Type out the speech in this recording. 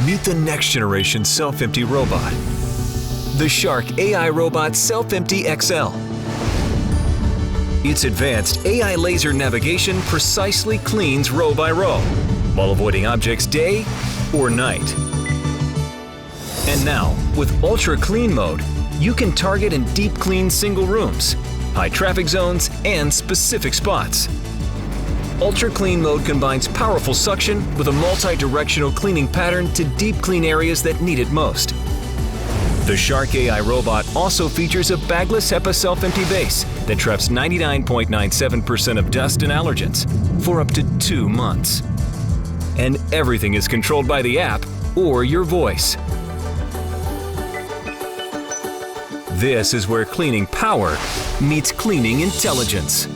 Meet the next generation self-empty robot. The Shark AI Robot Self-Empty XL. Its advanced AI laser navigation precisely cleans row by row, while avoiding objects day or night. And now, with Ultra Clean Mode, you can target and deep clean single rooms, high traffic zones, and specific spots. Ultra Clean Mode combines powerful suction with a multi-directional cleaning pattern to deep clean areas that need it most. The Shark AI Robot also features a bagless HEPA self-empty base that traps 99.97% of dust and allergens for up to 2 months. And everything is controlled by the app or your voice. This is where cleaning power meets cleaning intelligence.